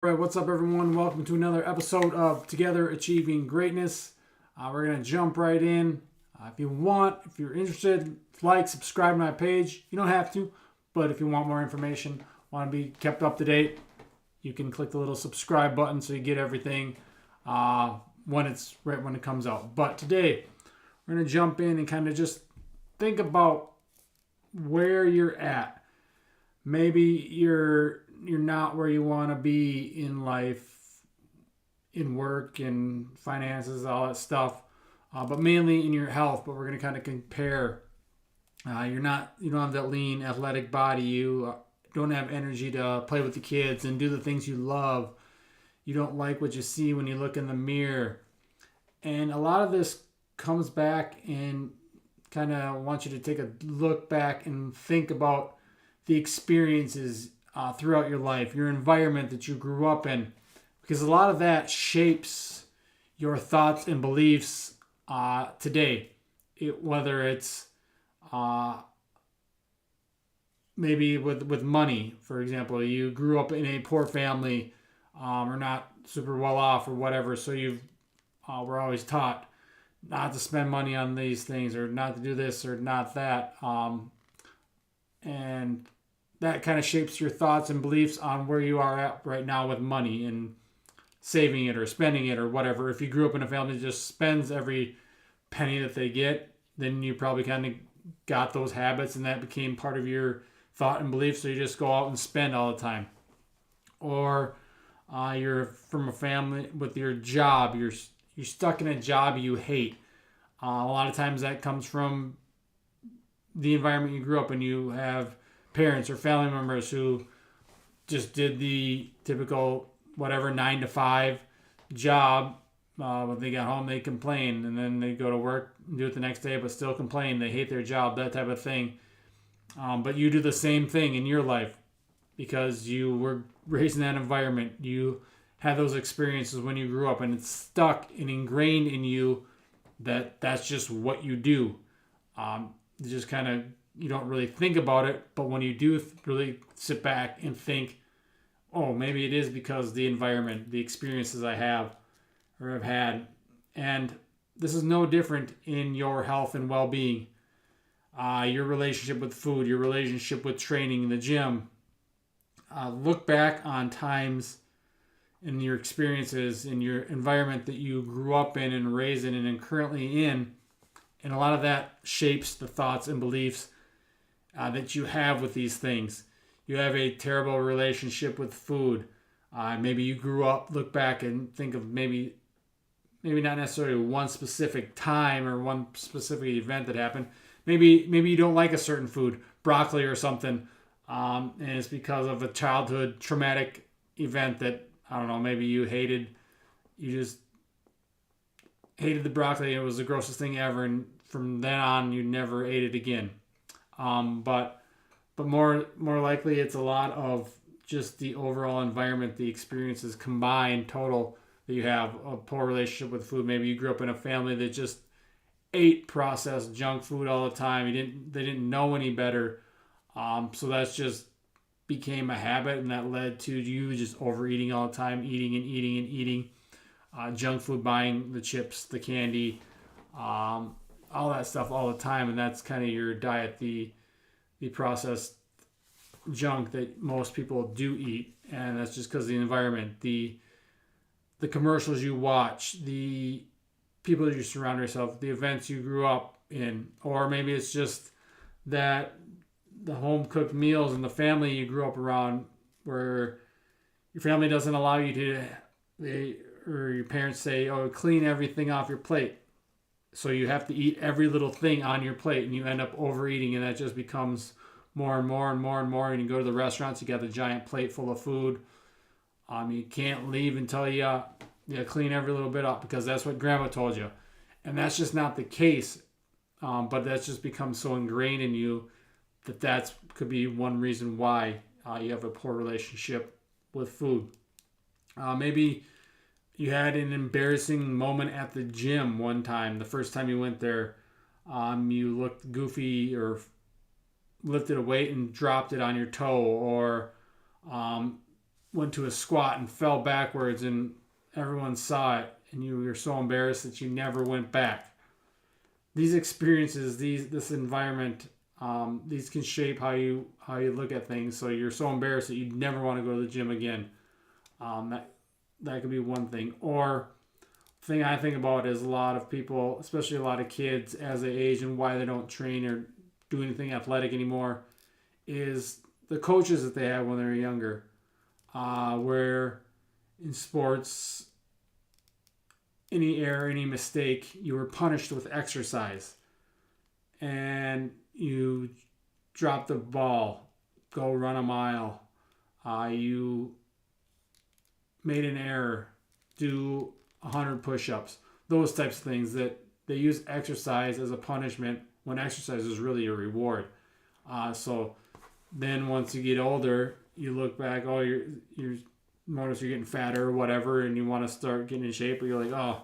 All right, what's up, everyone? Welcome to another episode of Together Achieving Greatness. We're going to jump right in. If you're interested, like, subscribe to my page. You don't have to, but if you want more information, want to be kept up to date, you can click the little subscribe button so you get everything when it comes out. But today, we're going to jump in and kind of just think about where you're at. Maybe you're not where you want to be in life, in work, and finances, all that stuff, but mainly in your health. But we're going to kind of compare. You don't have that lean, athletic body. You don't have energy to play with the kids and do the things you love. You don't like what you see when you look in the mirror, and a lot of this comes back and kind of wants you to take a look back and think about the experiences throughout your life, your environment that you grew up in, because a lot of that shapes your thoughts and beliefs today. Whether it's maybe with money, for example, you grew up in a poor family or not super well off or whatever, so you were always taught not to spend money on these things or not to do this or not that. And that kind of shapes your thoughts and beliefs on where you are at right now with money and saving it or spending it or whatever. If you grew up in a family that just spends every penny that they get, then you probably kind of got those habits and that became part of your thought and belief. So you just go out and spend all the time. Or you're from a family with your job. You're stuck in a job you hate. A lot of times that comes from the environment you grew up in. You have parents or family members who just did the typical 9 to 5 job. When they got home, they complain, and then they go to work and do it the next day, but still complain. They hate their job, that type of thing. But you do the same thing in your life because you were raised in that environment. You had those experiences when you grew up, and it's stuck and ingrained in you that's just what you do. Just kind of, you don't really think about it, but when you do really sit back and think, oh, maybe it is because the environment, the experiences I have or have had. And this is no different in your health and well-being. Your relationship with food, your relationship with training in the gym. Look back on times in your experiences in your environment that you grew up in and raised in and currently in. And a lot of that shapes the thoughts and beliefs that you have with these things. You have a terrible relationship with food. Maybe you grew up, look back and think of maybe not necessarily one specific time or one specific event that happened. Maybe you don't like a certain food, broccoli or something, and it's because of a childhood traumatic event that, I don't know, maybe you just hated the broccoli. It was the grossest thing ever, and from then on, you never ate it again. But more likely, it's a lot of just the overall environment, the experiences combined total that you have. A poor relationship with food. Maybe you grew up in a family that just ate processed junk food all the time. They didn't know any better. So that's just became a habit, and that led to you just overeating all the time, eating and eating and eating. Junk food, buying the chips, the candy, all that stuff all the time, and that's kind of your diet, the processed junk that most people do eat, and that's just because of the environment, the commercials you watch, the people that you surround yourself, the events you grew up in, or maybe it's just that the home cooked meals and the family you grew up around, where your family doesn't allow you to, or your parents say, oh, clean everything off your plate. So you have to eat every little thing on your plate, and you end up overeating, and that just becomes more and more and more and more. And you go to the restaurants, you got the giant plate full of food. You can't leave until you clean every little bit up because that's what grandma told you. And that's just not the case. But that's just become so ingrained in you that could be one reason why you have a poor relationship with food. Maybe you had an embarrassing moment at the gym one time. The first time you went there, you looked goofy or lifted a weight and dropped it on your toe, or went to a squat and fell backwards and everyone saw it and you were so embarrassed that you never went back. These experiences, this environment, these can shape how you look at things. So you're so embarrassed that you never want to go to the gym again. That could be one thing. Or thing I think about is a lot of people, especially a lot of kids as they age and why they don't train or do anything athletic anymore, is the coaches that they had when they were younger. Where in sports, any error, any mistake, you were punished with exercise. And you drop the ball, go run a mile. You made an error, do 100 push-ups. Those types of things that they use exercise as a punishment when exercise is really a reward. So then once you get older, you look back, oh, you're notice you're getting fatter or whatever, and you want to start getting in shape, but you're like, oh,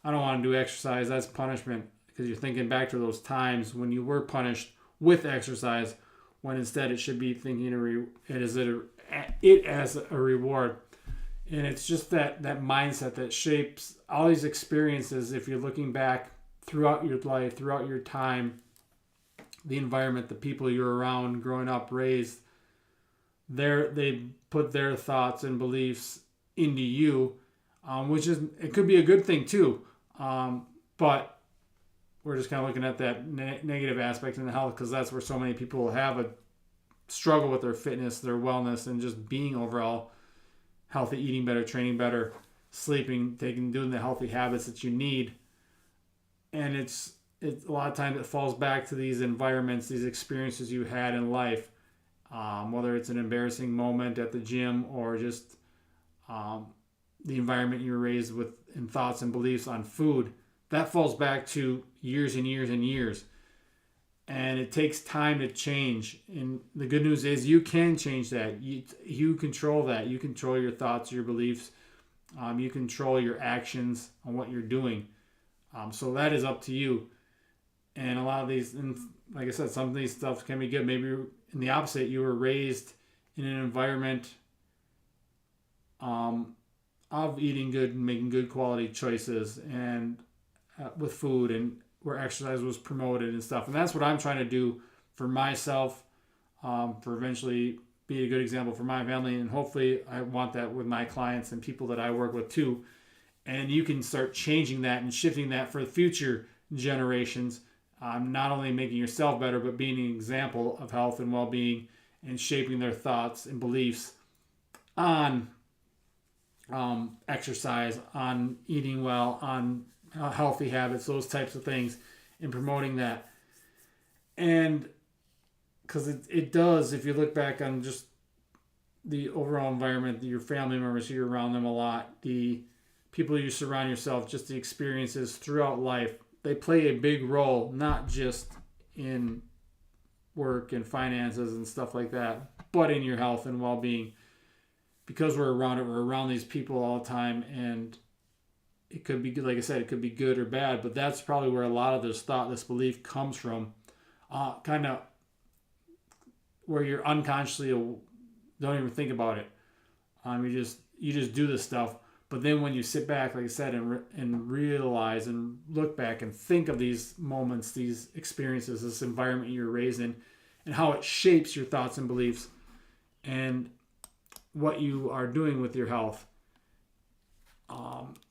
I don't want to do exercise. That's punishment, because you're thinking back to those times when you were punished with exercise, when instead it should be thinking it as a reward. And it's just that mindset that shapes all these experiences. If you're looking back throughout your life, throughout your time, the environment, the people you're around, growing up, raised, they put their thoughts and beliefs into you, which is, it could be a good thing too. But we're just kind of looking at that negative aspect in the health, because that's where so many people have a struggle with their fitness, their wellness, and just being overall healthy, eating better, training better, sleeping, doing the healthy habits that you need. And it's a lot of times it falls back to these environments, these experiences you had in life, whether it's an embarrassing moment at the gym or just the environment you were raised with in thoughts and beliefs on food. That falls back to years and years and years. And it takes time to change. And the good news is you can change that. You control that. You control your thoughts, your beliefs. You control your actions on what you're doing. So that is up to you. And a lot of these, and like I said, some of these stuff can be good. Maybe in the opposite, you were raised in an environment of eating good and making good quality choices and with food, and where exercise was promoted and stuff. And that's what I'm trying to do for myself, for eventually be a good example for my family. And hopefully I want that with my clients and people that I work with too. And you can start changing that and shifting that for future generations. Not only making yourself better, but being an example of health and well-being and shaping their thoughts and beliefs on exercise, on eating well, on healthy habits, those types of things, and promoting that. And because it does, if you look back on just the overall environment, your family members, you're around them a lot, the people you surround yourself, just the experiences throughout life, they play a big role, not just in work and finances and stuff like that, but in your health and well-being. Because we're around these people all the time, and it could be good, like I said, it could be good or bad, but that's probably where a lot of this thought, this belief comes from, kind of where you're unconsciously don't even think about it. You just do this stuff. But then when you sit back, like I said, and realize and look back and think of these moments, these experiences, this environment you're raised in, and how it shapes your thoughts and beliefs and what you are doing with your health.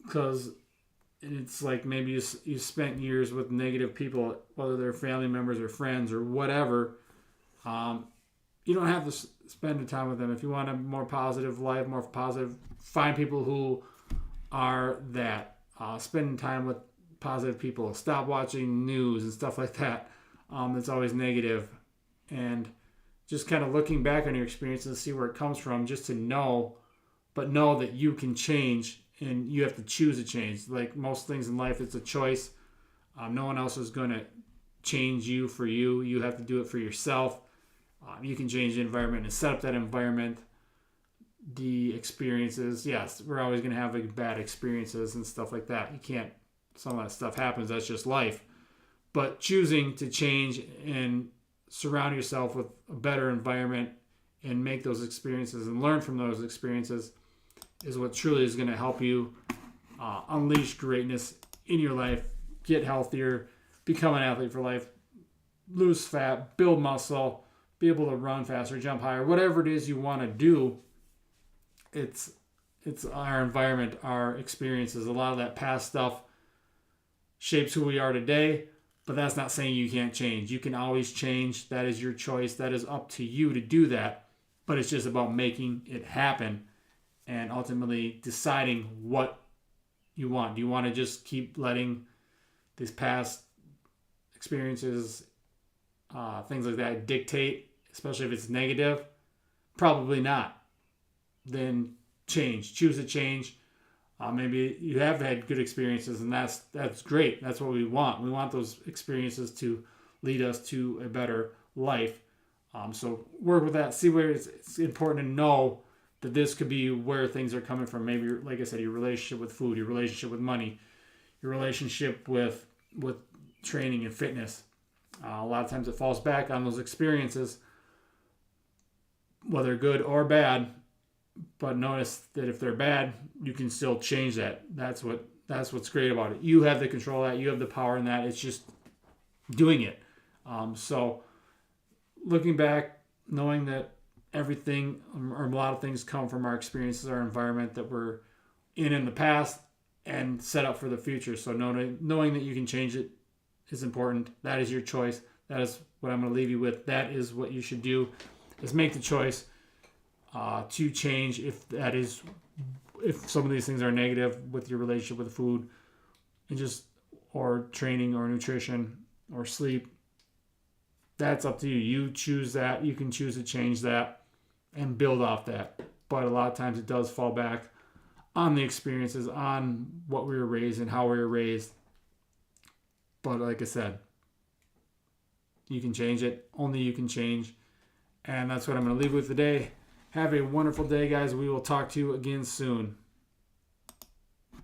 Because it's like maybe you spent years with negative people, whether they're family members or friends or whatever. You don't have to spend the time with them. If you want a more positive life, more positive, find people who are that. Spending time with positive people. Stop watching news and stuff like that. That's always negative. And just kind of looking back on your experience and see where it comes from, just to know that you can change, and you have to choose to change. Like most things in life, it's a choice. No one else is going to change you for you. You have to do it for yourself. You can change the environment and set up that environment. The experiences, yes, we're always going to have like bad experiences and stuff like that. You can't, some of that stuff happens. That's just life. But choosing to change and surround yourself with a better environment and make those experiences and learn from those experiences is what truly is going to help you unleash greatness in your life, get healthier, become an athlete for life, lose fat, build muscle, be able to run faster, jump higher, whatever it is you want to do. It's our environment, our experiences. A lot of that past stuff shapes who we are today, but that's not saying you can't change. You can always change. That is your choice. That is up to you to do that. But it's just about making it happen and ultimately deciding what you want. Do you want to just keep letting these past experiences, things like that dictate, especially if it's negative? Probably not. Then change. Choose to change. Maybe you have had good experiences, and that's great. That's what we want. We want those experiences to lead us to a better life. So work with that. See where it's important to know that this could be where things are coming from. Maybe, like I said, your relationship with food, your relationship with money, your relationship with training and fitness. A lot of times it falls back on those experiences, whether good or bad. But notice that if they're bad, you can still change that. That's what's great about it. You have the control of that. You have the power in that. It's just doing it. So looking back, knowing that everything or a lot of things come from our experiences, our environment that we're in the past, and set up for the future. So knowing that you can change it is important. That is your choice. That is what I'm going to leave you with. That is what you should do, is make the choice to change if some of these things are negative with your relationship with food and or training or nutrition or sleep. That's up to you. You choose that. You can choose to change that and build off that. But a lot of times it does fall back on the experiences, on what we were raised and how we were raised. But like I said, you can change it. Only you can change. And that's what I'm going to leave with today. Have a wonderful day, guys. We will talk to you again soon.